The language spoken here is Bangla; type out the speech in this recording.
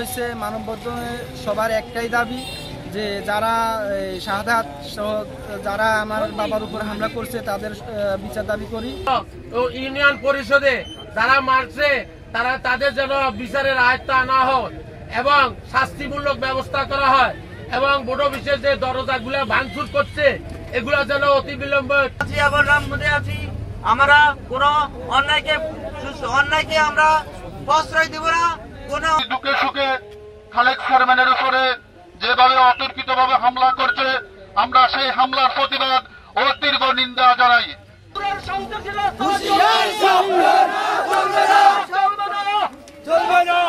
হয়েছে মানববন্ধনে সবার একটাই দাবি যে যারা শাহাদাত সহ যারা আমার বাবার উপর হামলা করছে তাদের বিচার দাবি করি। ইউনিয়ন পরিষদে যারা মারছে তাদের যেন বিচারের আয়ত্তে আনা হয় এবং শাস্তিমূলক ব্যবস্থা করা হয় এবং বোর্ড অফিসের যে দরজাগুলো ভাঙচুর করছে এগুলো যেন অতি বিলম্বে। আমরা কোন অন্যায়কে আমরা প্রশ্রয় দিব না। কোন দুঃখে সুখে খালেক চেয়ারম্যানের উপরে যেভাবে অতর্কিত ভাবে হামলা করছে আমরা সেই হামলার প্রতিবাদ ও তীব্র নিন্দা জানাই। চলবে না